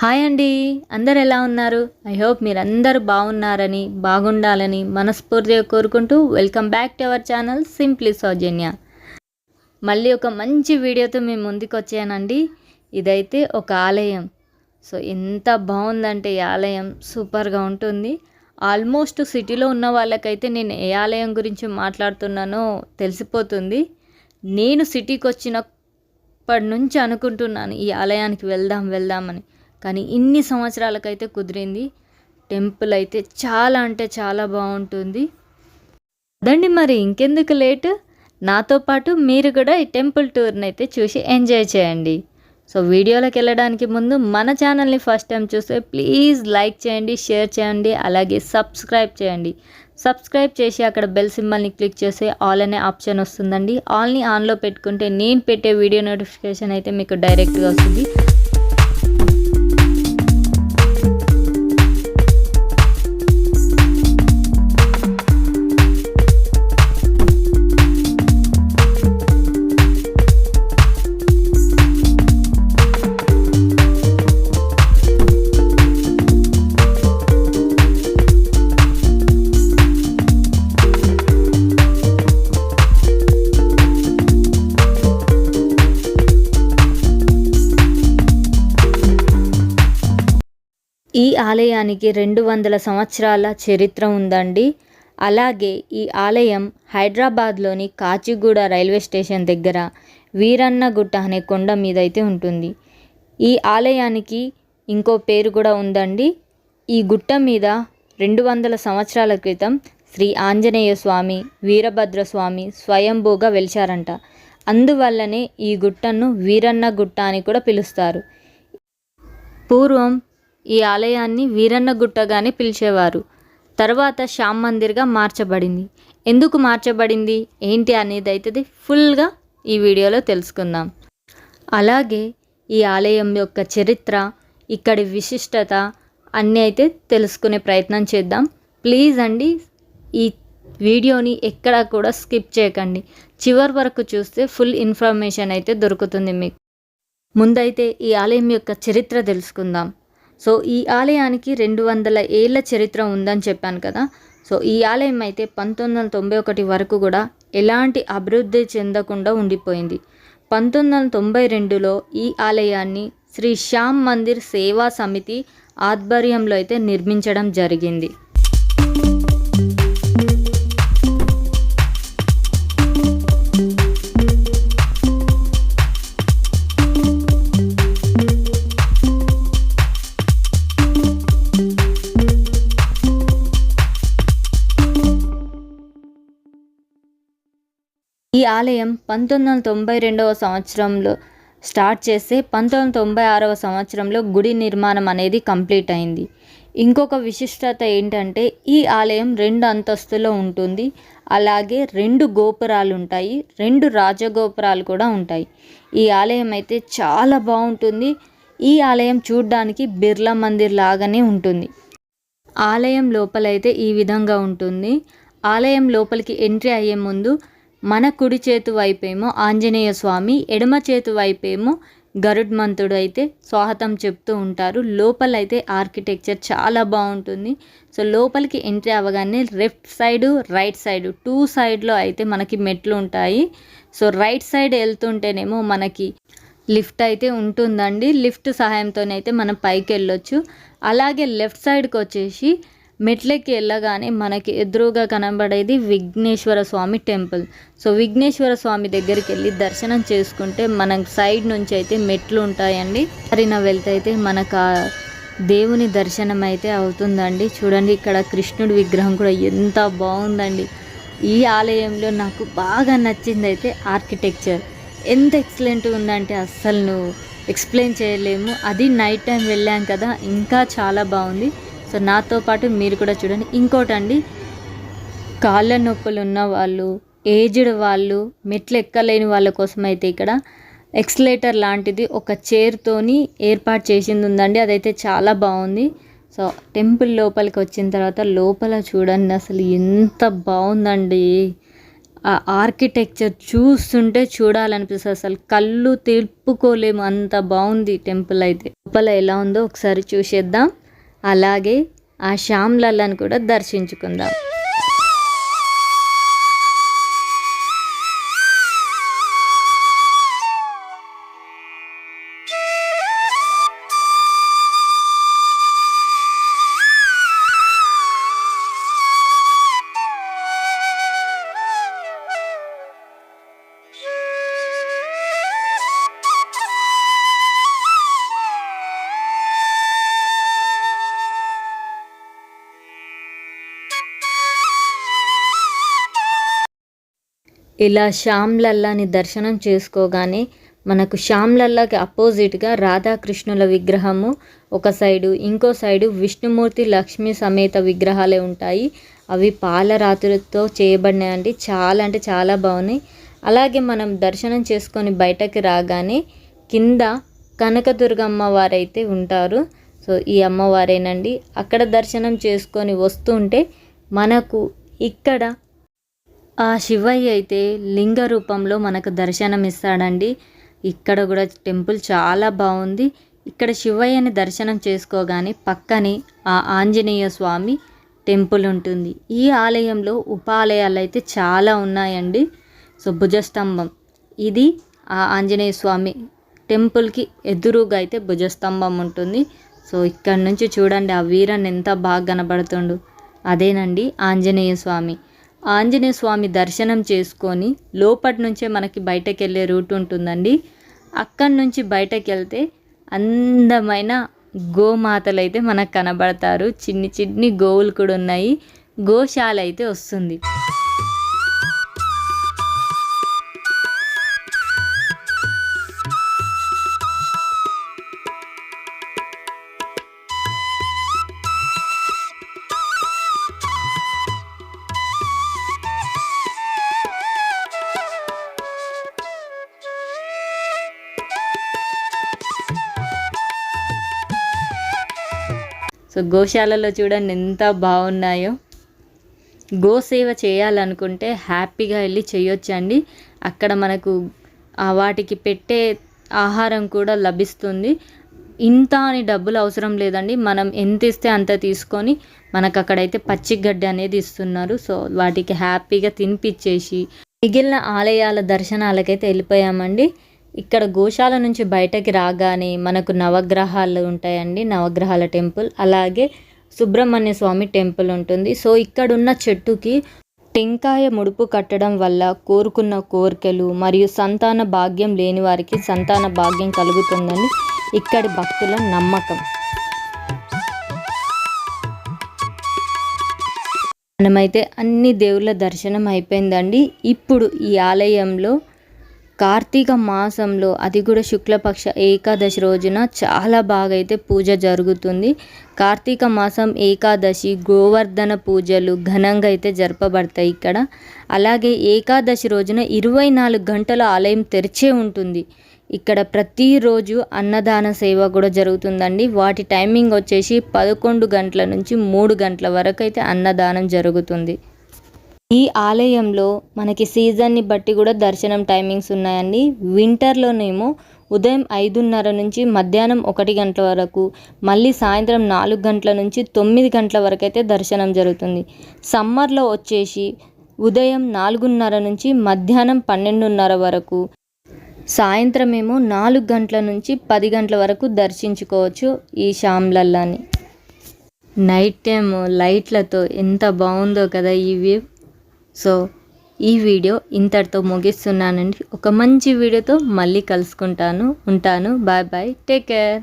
Hi అండి. అందరు ఎలా ఉన్నారు? ఐ హోప్ మీరందరూ బాగున్నారని, బాగుండాలని మనస్ఫూర్తిగా కోరుకుంటూ welcome back to our channel simply Soujanya. మళ్ళీ ఒక మంచి వీడియోతో మేము ముందుకు వచ్చానండి. ఇదైతే ఒక ఆలయం. సో ఎంత బాగుందంటే ఈ ఆలయం సూపర్గా ఉంటుంది. ఆల్మోస్ట్ సిటీలో ఉన్న వాళ్ళకైతే నేను ఏ ఆలయం గురించి మాట్లాడుతున్నానో తెలిసిపోతుంది. నేను సిటీకి వచ్చినప్పటి నుంచి అనుకుంటున్నాను ఈ ఆలయానికి వెళ్దామని. కానీ ఇన్ని సంవత్సరాలకైతే కుదిరింది. టెంపుల్ అయితే చాలా అంటే చాలా బాగుంటుంది. అదండి, మరి ఇంకెందుకు లేట్, నాతో పాటు మీరు కూడా ఈ టెంపుల్ టూర్ని అయితే చూసి ఎంజాయ్ చేయండి. సో వీడియోలోకి వెళ్ళడానికి ముందు మన ఛానల్ని ఫస్ట్ టైం చూస్తే ప్లీజ్ లైక్ చేయండి, షేర్ చేయండి, అలాగే సబ్స్క్రైబ్ చేయండి. సబ్స్క్రైబ్ చేసి అక్కడ బెల్ సింబల్ని క్లిక్ చేసి ఆల్ అనే ఆప్షన్ వస్తుందండి. ఆల్ని ఆన్లో పెట్టుకుంటే నేను పెట్టే వీడియో నోటిఫికేషన్ అయితే మీకు డైరెక్ట్గా వస్తుంది. ఈ ఆలయానికి 200 సంవత్సరాల చరిత్ర ఉందండి. అలాగే ఈ ఆలయం హైదరాబాద్లోని కాచిగూడ రైల్వే స్టేషన్ దగ్గర వీరన్నగుట్ట అనే కొండ మీద అయితే ఉంటుంది. ఈ ఆలయానికి ఇంకో పేరు కూడా ఉందండి. ఈ గుట్ట మీద 200 సంవత్సరాల క్రితం శ్రీ ఆంజనేయ స్వామి, వీరభద్రస్వామి స్వయంభూగా వెలిచారంట. అందువల్లనే ఈ గుట్టను వీరన్నగుట్ట అని కూడా పిలుస్తారు. పూర్వం ఈ ఆలయాన్ని వీరన్నగుట్టగానే పిలిచేవారు. తర్వాత శ్యామ్ మందిర్గా మార్చబడింది. ఎందుకు మార్చబడింది ఏంటి అనేది అయితే ఫుల్గా ఈ వీడియోలో తెలుసుకుందాం. అలాగే ఈ ఆలయం యొక్క చరిత్ర, ఇక్కడి విశిష్టత అన్నీ అయితే తెలుసుకునే ప్రయత్నం చేద్దాం. ప్లీజ్ అండి, ఈ వీడియోని ఎక్కడా కూడా స్కిప్ చేయకండి. చివరి వరకు చూస్తే ఫుల్ ఇన్ఫర్మేషన్ అయితే దొరుకుతుంది మీకు. ముందైతే ఈ ఆలయం యొక్క చరిత్ర తెలుసుకుందాం. సో ఈ ఆలయానికి 200 ఏళ్ళ చరిత్ర ఉందని చెప్పాను కదా. సో ఈ ఆలయం అయితే 1991 వరకు కూడా ఎలాంటి అభివృద్ధి చెందకుండా ఉండిపోయింది. 1992లో ఈ ఆలయాన్ని శ్రీ శ్యామ్ మందిర్ సేవా సమితి ఆధ్వర్యంలో అయితే నిర్మించడం జరిగింది. ఈ ఆలయం 1992వ సంవత్సరంలో స్టార్ట్ చేస్తే 1996వ సంవత్సరంలో గుడి నిర్మాణం అనేది కంప్లీట్ అయింది. ఇంకొక విశిష్టత ఏంటంటే ఈ ఆలయం 2 అంతస్తులో ఉంటుంది. అలాగే 2 గోపురాలు ఉంటాయి, 2 రాజగోపురాలు కూడా ఉంటాయి. ఈ ఆలయం అయితే చాలా బాగుంటుంది. ఈ ఆలయం చూడ్డానికి బిర్లా మందిర్ లాగానే ఉంటుంది. ఆలయం లోపలైతే ఈ విధంగా ఉంటుంది. ఆలయం లోపలికి ఎంట్రీ అయ్యే ముందు మన కుడి చేతు వైపేమో ఆంజనేయ స్వామి, ఎడమ చేతు వైపేమో గరుడ్మంతుడు అయితే స్వాగతం చెప్తూ ఉంటారు. లోపలైతే ఆర్కిటెక్చర్ చాలా బాగుంటుంది. సో లోపలికి ఎంట్రీ అవ్వగానే లెఫ్ట్ సైడు, రైట్ సైడు 2 సైడ్లో అయితే మనకి మెట్లు ఉంటాయి. సో రైట్ సైడ్ వెళ్తుంటేనేమో మనకి లిఫ్ట్ అయితే ఉంటుందండి. లిఫ్ట్ సహాయంతోనైతే మనం పైకి వెళ్ళొచ్చు. అలాగే లెఫ్ట్ సైడ్కి వచ్చేసి మెట్లకి వెళ్ళగానే మనకి ఎదురుగా కనబడేది విఘ్నేశ్వర స్వామి టెంపుల్. సో విఘ్నేశ్వర స్వామి దగ్గరికి వెళ్ళి దర్శనం చేసుకుంటే మనకు సైడ్ నుంచి అయితే మెట్లు ఉంటాయండి. సరిన వెళ్తే అయితే మనకు ఆ దేవుని దర్శనం అయితే అవుతుందండి. చూడండి, ఇక్కడ కృష్ణుడి విగ్రహం కూడా ఎంత బాగుందండి. ఈ ఆలయంలో నాకు బాగా నచ్చింది అయితే ఆర్కిటెక్చర్ ఎంత ఎక్సలెంట్ ఉందంటే అస్సలు నువ్వు ఎక్స్ప్లెయిన్ చేయలేము. అది నైట్ టైం వెళ్ళాం కదా, ఇంకా చాలా బాగుంది. సో నాతో పాటు మీరు కూడా చూడండి. ఇంకోటండి, కాళ్ళ నొప్పులు ఉన్న వాళ్ళు, ఏజ్డ్ వాళ్ళు, మెట్లు ఎక్కలేని వాళ్ళ కోసం అయితే ఇక్కడ ఎక్స్లేటర్ లాంటిది ఒక చైర్తోని ఏర్పాటు చేసింది ఉందండి. అదైతే చాలా బాగుంది. సో టెంపుల్ లోపలికి వచ్చిన తర్వాత లోపల చూడండి, అసలు ఎంత బాగుందండి. ఆ ఆర్కిటెక్చర్ చూస్తుంటే చూడాలనిపిస్తుంది, అసలు కళ్ళు తిప్పుకోలేము, అంత బాగుంది టెంపుల్ అయితే. లోపల ఎలా ఉందో ఒకసారి చూసేద్దాం, అలాగే ఆ శ్యామ్ లల్లాని కూడా దర్శించుకుందాం. ఇలా శ్యామ్ లల్లాని దర్శనం చేసుకోగానే మనకు శ్యామ్ లల్లాకి అపోజిట్గా రాధాకృష్ణుల విగ్రహము ఒక సైడు, ఇంకో సైడు విష్ణుమూర్తి లక్ష్మీ సమేత విగ్రహాలే ఉంటాయి. అవి పాలరాతులతో చేయబడినాయండి, చాలా అంటే చాలా బాగున్నాయి. అలాగే మనం దర్శనం చేసుకొని బయటకి రాగానే కింద కనకదుర్గమ్మ వారైతే ఉంటారు. సో ఈ అమ్మవారేనండి. అక్కడ దర్శనం చేసుకొని వస్తుంటే మనకు ఇక్కడ ఆ శివయ్య అయితే లింగ రూపంలో మనకు దర్శనం ఇస్తాడండి. ఇక్కడ కూడా టెంపుల్ చాలా బాగుంది. ఇక్కడ శివయ్యని దర్శనం చేసుకోగానే పక్కనే ఆ ఆంజనేయ స్వామి టెంపుల్ ఉంటుంది. ఈ ఆలయంలో ఉపాలయాలు అయితే చాలా ఉన్నాయండి. సో భుజస్తంభం, ఇది ఆ ఆంజనేయ స్వామి టెంపుల్కి ఎదురుగా అయితే భుజస్తంభం ఉంటుంది. సో ఇక్కడ నుంచి చూడండి ఆ వీరన్ ఎంత బాగా కనబడుతుండు, అదేనండి ఆంజనేయ స్వామి. ఆంజనేయ స్వామి దర్శనం చేసుకొని లోపటి నుంచే మనకి బయటకు వెళ్ళే రూట్ ఉంటుందండి. అక్కడి నుంచి బయటకు వెళ్తే అందమైన గోమాతలు అయితే మనకు కనబడతారు. చిన్ని చిన్ని గోవులు కూడా ఉన్నాయి, గోశాల అయితే వస్తుంది. సో గోశాలలో చూడండి ఎంత బాగున్నాయో. గోసేవ చేయాలనుకుంటే హ్యాపీగా వెళ్ళి చేయొచ్చండి. అక్కడ మనకు వాటికి పెట్టే ఆహారం కూడా లభిస్తుంది. ఇంత అని డబ్బులు అవసరం లేదండి, మనం ఎంత ఇస్తే అంత తీసుకొని మనకు అక్కడైతే పచ్చిగడ్డి అనేది ఇస్తున్నారు. సో వాటికి హ్యాపీగా తినిపించేసి మిగిలిన ఆలయాల దర్శనాలకైతే వెళ్ళిపోయామండి. ఇక్కడ గోశాల నుంచి బయటకి రాగానే మనకు నవగ్రహాలు ఉంటాయండి, నవగ్రహాల టెంపుల్, అలాగే సుబ్రహ్మణ్య స్వామి టెంపుల్ ఉంటుంది. సో ఇక్కడున్న చెట్టుకి టెంకాయ ముడుపు కట్టడం వల్ల కోరుకున్న కోరికలు మరియు సంతాన భాగ్యం లేని వారికి సంతాన భాగ్యం కలుగుతుందని ఇక్కడి భక్తుల నమ్మకం. మనమైతే అన్ని దేవుళ్ళ దర్శనం అయిపోయిందండి. ఇప్పుడు ఈ ఆలయంలో కార్తీక మాసంలో, అది కూడా శుక్లపక్ష ఏకాదశి రోజున చాలా బాగా అయితే పూజ జరుగుతుంది. కార్తీక మాసం ఏకాదశి గోవర్ధన పూజలు ఘనంగా అయితే జరపబడతాయి ఇక్కడ. అలాగే ఏకాదశి రోజున 24 గంటల ఆలయం తెరిచే ఉంటుంది. ఇక్కడ ప్రతిరోజు అన్నదాన సేవ కూడా జరుగుతుందండి. వాటి టైమింగ్ వచ్చేసి 11 గంటల నుంచి 3 గంటల వరకు అయితే అన్నదానం జరుగుతుంది. ఈ ఆలయంలో మనకి సీజన్ని బట్టి కూడా దర్శనం టైమింగ్స్ ఉన్నాయండి. వింటర్లోనేమో ఉదయం 5:30 నుంచి మధ్యాహ్నం 1 గంటల వరకు, మళ్ళీ సాయంత్రం 4 గంటల నుంచి 9 గంటల వరకు అయితే దర్శనం జరుగుతుంది. సమ్మర్లో వచ్చేసి ఉదయం 4:30 నుంచి మధ్యాహ్నం 12:30 వరకు, సాయంత్రం ఏమో 4 గంటల నుంచి 10 గంటల వరకు దర్శించుకోవచ్చు ఈ శ్యామ్ లల్లాని. నైట్ టైం లైట్లతో ఎంత బాగుందో కదా ఈ వ్యూ. సో ఈ వీడియో ఇంతటితో ముగిస్తున్నానండి. ఒక మంచి వీడియోతో మళ్ళీ కలుసుకుంటాను. ఉంటాను. Bye bye, take care.